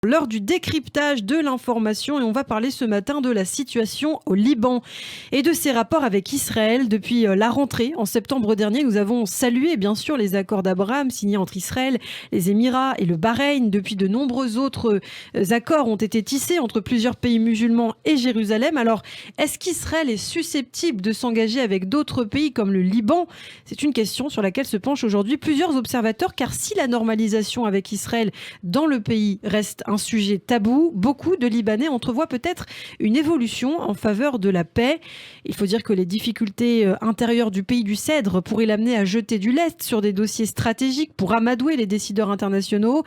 L'heure du décryptage de l'information et on va parler ce matin de la situation au Liban et de ses rapports avec Israël. Depuis la rentrée en septembre dernier, nous avons salué bien sûr les accords d'Abraham signés entre Israël, les Émirats et le Bahreïn. Depuis, de nombreux autres accords ont été tissés entre plusieurs pays musulmans et Jérusalem. Alors, est-ce qu'Israël est susceptible de s'engager avec d'autres pays comme le Liban ? C'est une question sur laquelle se penchent aujourd'hui plusieurs observateurs, car si la normalisation avec Israël dans le pays reste un sujet tabou, beaucoup de Libanais entrevoient peut-être une évolution en faveur de la paix. Il faut dire que les difficultés intérieures du pays du Cèdre pourraient l'amener à jeter du lest sur des dossiers stratégiques pour amadouer les décideurs internationaux.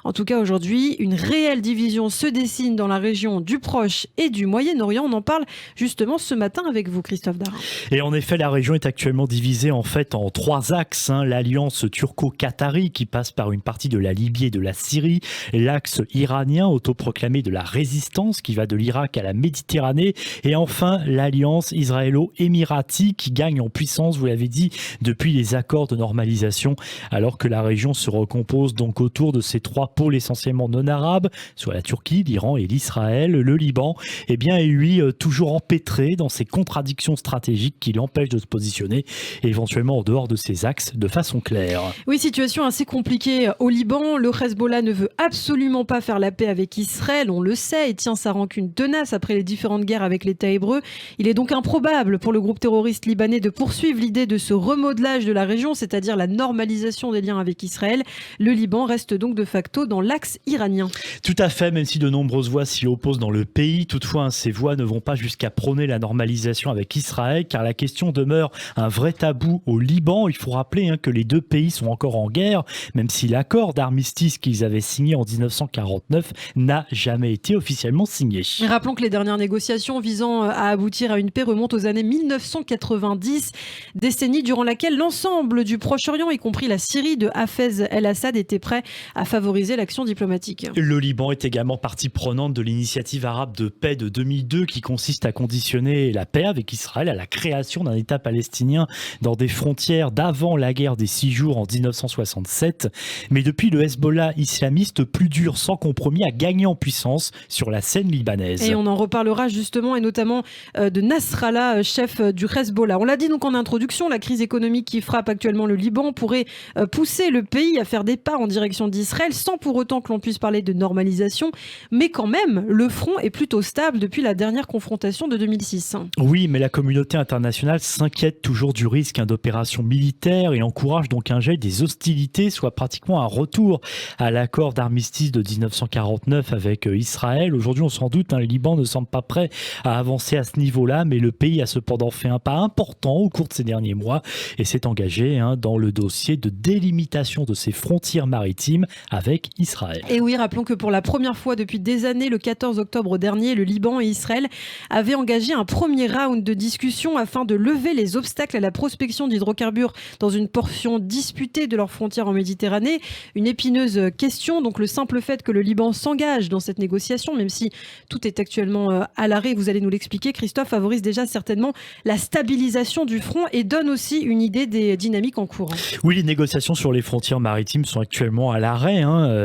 En tout cas, aujourd'hui, une réelle division se dessine dans la région du Proche et du Moyen-Orient. On en parle justement ce matin avec vous, Christophe Darin. Et en effet, la région est actuellement divisée en trois axes. L'alliance turco-qatari qui passe par une partie de la Libye et de la Syrie, l'axe iranien autoproclamé de la résistance qui va de l'Irak à la Méditerranée, et enfin l'alliance israélo-émirati qui gagne en puissance, vous l'avez dit, depuis les accords de normalisation, alors que la région se recompose donc autour de ces trois pôles essentiellement non arabes, soit la Turquie, l'Iran et l'Israël. Le Liban est lui toujours empêtré dans ces contradictions stratégiques qui l'empêchent de se positionner éventuellement en dehors de ces axes de façon claire. Oui, situation assez compliquée au Liban. Le Hezbollah ne veut absolument pas faire la paix avec Israël, on le sait, et tient sa rancune tenace après les différentes guerres avec l'État hébreu. Il est donc improbable pour le groupe terroriste libanais de poursuivre l'idée de ce remodelage de la région, c'est-à-dire la normalisation des liens avec Israël. Le Liban reste donc de facto dans l'axe iranien. Tout à fait, même si de nombreuses voix s'y opposent dans le pays, toutefois ces voix ne vont pas jusqu'à prôner la normalisation avec Israël, car la question demeure un vrai tabou au Liban. Il faut rappeler que les deux pays sont encore en guerre, même si l'accord d'armistice qu'ils avaient signé en 1949 n'a jamais été officiellement signé. Rappelons que les dernières négociations visant à aboutir à une paix remontent aux années 1990, décennie durant laquelle l'ensemble du Proche-Orient, y compris la Syrie de Hafez el-Assad, était prêt à favoriser l'action diplomatique. Le Liban est également partie prenante de l'initiative arabe de paix de 2002 qui consiste à conditionner la paix avec Israël à la création d'un État palestinien dans des frontières d'avant la guerre des 6 jours en 1967. Mais depuis, le Hezbollah islamiste, plus dur sans compromis, a gagné en puissance sur la scène libanaise. Et on en reparlera justement, et notamment de Nasrallah, chef du Hezbollah. On l'a dit donc en introduction, la crise économique qui frappe actuellement le Liban pourrait pousser le pays à faire des pas en direction d'Israël, sans pour autant que l'on puisse parler de normalisation. Mais quand même, le front est plutôt stable depuis la dernière confrontation de 2006. Oui, mais la communauté internationale s'inquiète toujours du risque d'opération militaire et encourage donc un gel des hostilités, soit pratiquement un retour à l'accord d'armistice de 1949 avec Israël. Aujourd'hui, on s'en doute, le Liban ne semble pas prêt à avancer à ce niveau-là, mais le pays a cependant fait un pas important au cours de ces derniers mois et s'est engagé dans le dossier de délimitation de ses frontières maritimes avec Israël. Et oui, rappelons que pour la première fois depuis des années, le 14 octobre dernier, le Liban et Israël avaient engagé un premier round de discussion afin de lever les obstacles à la prospection d'hydrocarbures dans une portion disputée de leurs frontières en Méditerranée. Une épineuse question, donc le simple fait que le Liban s'engage dans cette négociation, même si tout est actuellement à l'arrêt, vous allez nous l'expliquer, Christophe, favorise déjà certainement la stabilisation du front et donne aussi une idée des dynamiques en cours. Oui, les négociations sur les frontières maritimes sont actuellement à l'arrêt.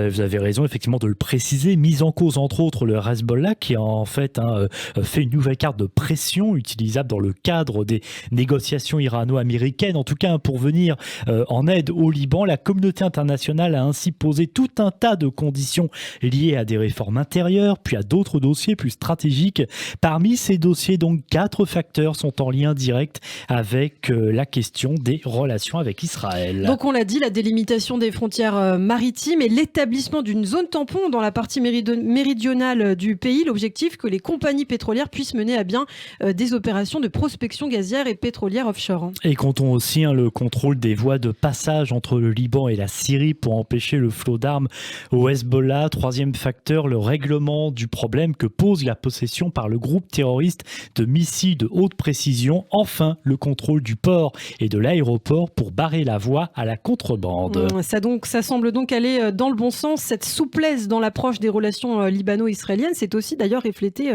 Vous avez raison effectivement de le préciser. Mise en cause entre autres le Hezbollah qui a en fait fait une nouvelle carte de pression utilisable dans le cadre des négociations irano-américaines. En tout cas, pour venir en aide au Liban, la communauté internationale a ainsi posé tout un tas de conditions liées à des réformes intérieures, puis à d'autres dossiers plus stratégiques. Parmi ces dossiers, donc, 4 facteurs sont en lien direct avec la question des relations avec Israël. Donc on l'a dit, la délimitation des frontières maritimes et l'établissement d'une zone tampon dans la partie méridionale du pays. L'objectif, que les compagnies pétrolières puissent mener à bien des opérations de prospection gazière et pétrolière offshore. Et comptons aussi le contrôle des voies de passage entre le Liban et la Syrie pour empêcher le flot d'armes au Hezbollah. 3e facteur, le règlement du problème que pose la possession par le groupe terroriste de missiles de haute précision. Enfin, le contrôle du port et de l'aéroport pour barrer la voie à la contrebande. Ça semble donc aller dans le bon sens. Cette souplesse dans l'approche des relations libano-israéliennes, c'est aussi d'ailleurs reflété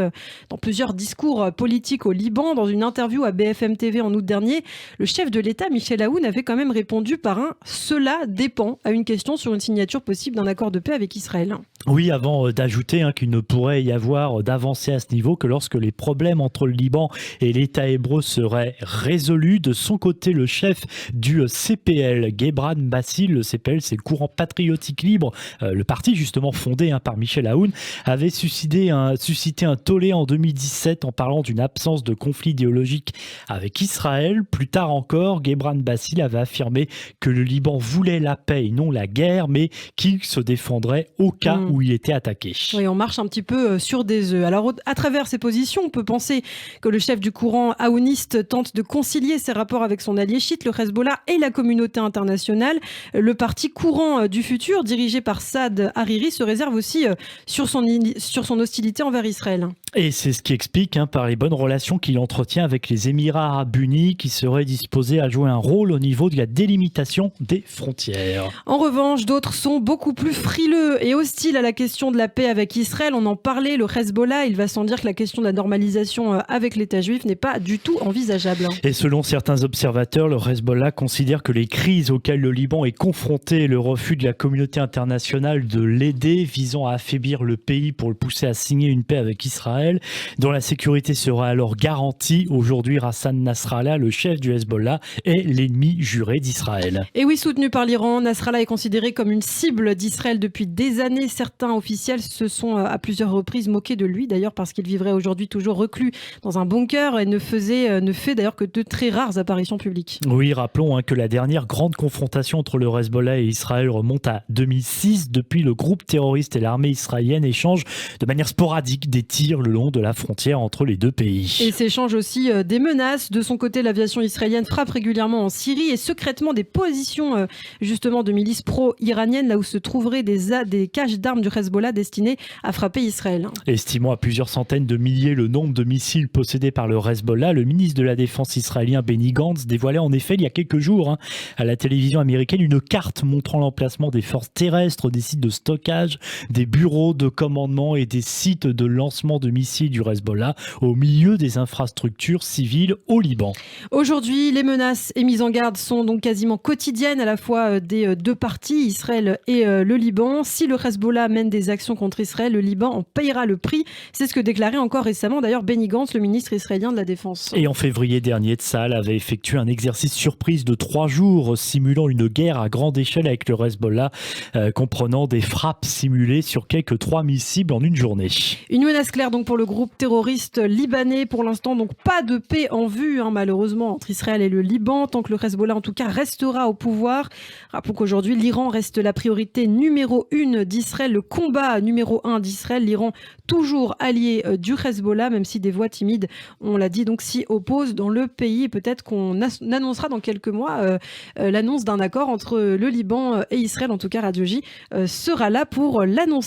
dans plusieurs discours politiques au Liban. Dans une interview à BFM TV en août dernier, le chef de l'État, Michel Aoun, avait quand même répondu par un « cela dépend » à une question sur une signature possible d'un accord de paix avec Israël. Oui, avant d'ajouter qu'il ne pourrait y avoir d'avancée à ce niveau que lorsque les problèmes entre le Liban et l'État hébreu seraient résolus. De son côté, le chef du CPL, Gebran Bassil, le CPL c'est le courant patriotique libre, le parti justement fondé par Michel Aoun, avait suscité un tollé en 2017 en parlant d'une absence de conflit idéologique avec Israël. Plus tard encore, Gebran Bassil avait affirmé que le Liban voulait la paix et non la guerre, mais qu'il se défendrait au cas où il était attaqué. Oui, on marche un petit peu sur des œufs. Alors, à travers ces positions, on peut penser que le chef du courant aouniste tente de concilier ses rapports avec son allié chiite, le Hezbollah, et la communauté internationale. Le parti courant du futur, dirigé par Saad Hariri, se réserve aussi sur son hostilité envers Israël. Et c'est ce qui explique par les bonnes relations qu'il entretient avec les Émirats arabes unis, qui seraient disposés à jouer un rôle au niveau de la délimitation des frontières. En revanche, d'autres sont beaucoup plus frileux et hostiles à la question de la paix avec Israël. On en parlait, le Hezbollah, il va sans dire que la question de la normalisation avec l'État juif n'est pas du tout envisageable. Et selon certains observateurs, le Hezbollah considère que les crises auxquelles le Liban est confronté et le refus de la communauté internationale de l'aider, visant à affaiblir le pays pour le pousser à signer une paix avec Israël, dont la sécurité sera alors garantie. Aujourd'hui, Hassan Nasrallah, le chef du Hezbollah, est l'ennemi juré d'Israël. Et oui, soutenu par l'Iran, Nasrallah est considéré comme une cible d'Israël depuis des années. Certains officiels se sont à plusieurs reprises moqués de lui, d'ailleurs parce qu'il vivrait aujourd'hui toujours reclus dans un bunker et ne fait d'ailleurs que de très rares apparitions publiques. Oui, rappelons que la dernière grande confrontation entre le Hezbollah et Israël remonte à 2006. Depuis, le groupe terroriste et l'armée israélienne échangent de manière sporadique des tirs le long de la frontière entre les deux pays. Et s'échangent aussi des menaces. De son côté, l'aviation israélienne frappe régulièrement en Syrie et secrètement des positions justement de milices pro-iraniennes, là où se trouveraient des caches d'armes du Hezbollah destinées à frapper Israël. Estimant à plusieurs centaines de milliers le nombre de missiles possédés par le Hezbollah, le ministre de la Défense israélien Benny Gantz dévoilait en effet il y a quelques jours à la télévision américaine une carte montrant l'emplacement des forces terrestres, des sites de stockage, des bureaux de commandement et des sites de lancement de missiles du Hezbollah au milieu des infrastructures civiles au Liban. Aujourd'hui, les menaces et mises en garde sont donc quasiment quotidiennes à la fois des deux parties, Israël et le Liban. Si le Hezbollah mène des actions contre Israël, le Liban en payera le prix. C'est ce que déclarait encore récemment d'ailleurs Benny Gantz, le ministre israélien de la Défense. Et en février dernier, Tsahal avait effectué un exercice surprise de 3 jours simulant une guerre à grande échelle avec le Hezbollah, comprenant des frappes simulées sur quelques 3 missiles en une journée. Une menace claire donc pour le groupe terroriste libanais. Pour l'instant, donc pas de paix en vue, malheureusement, entre Israël et le Liban, tant que le Hezbollah, en tout cas, restera au pouvoir. Rappelons qu'aujourd'hui, l'Iran reste la priorité numéro 1 d'Israël, le combat numéro 1 d'Israël. L'Iran, toujours allié du Hezbollah, même si des voix timides, on l'a dit, donc s'y opposent dans le pays. Et peut-être qu'on annoncera dans quelques mois l'annonce d'un accord entre le Liban et Israël. En tout cas, Radio J sera là pour l'annoncer.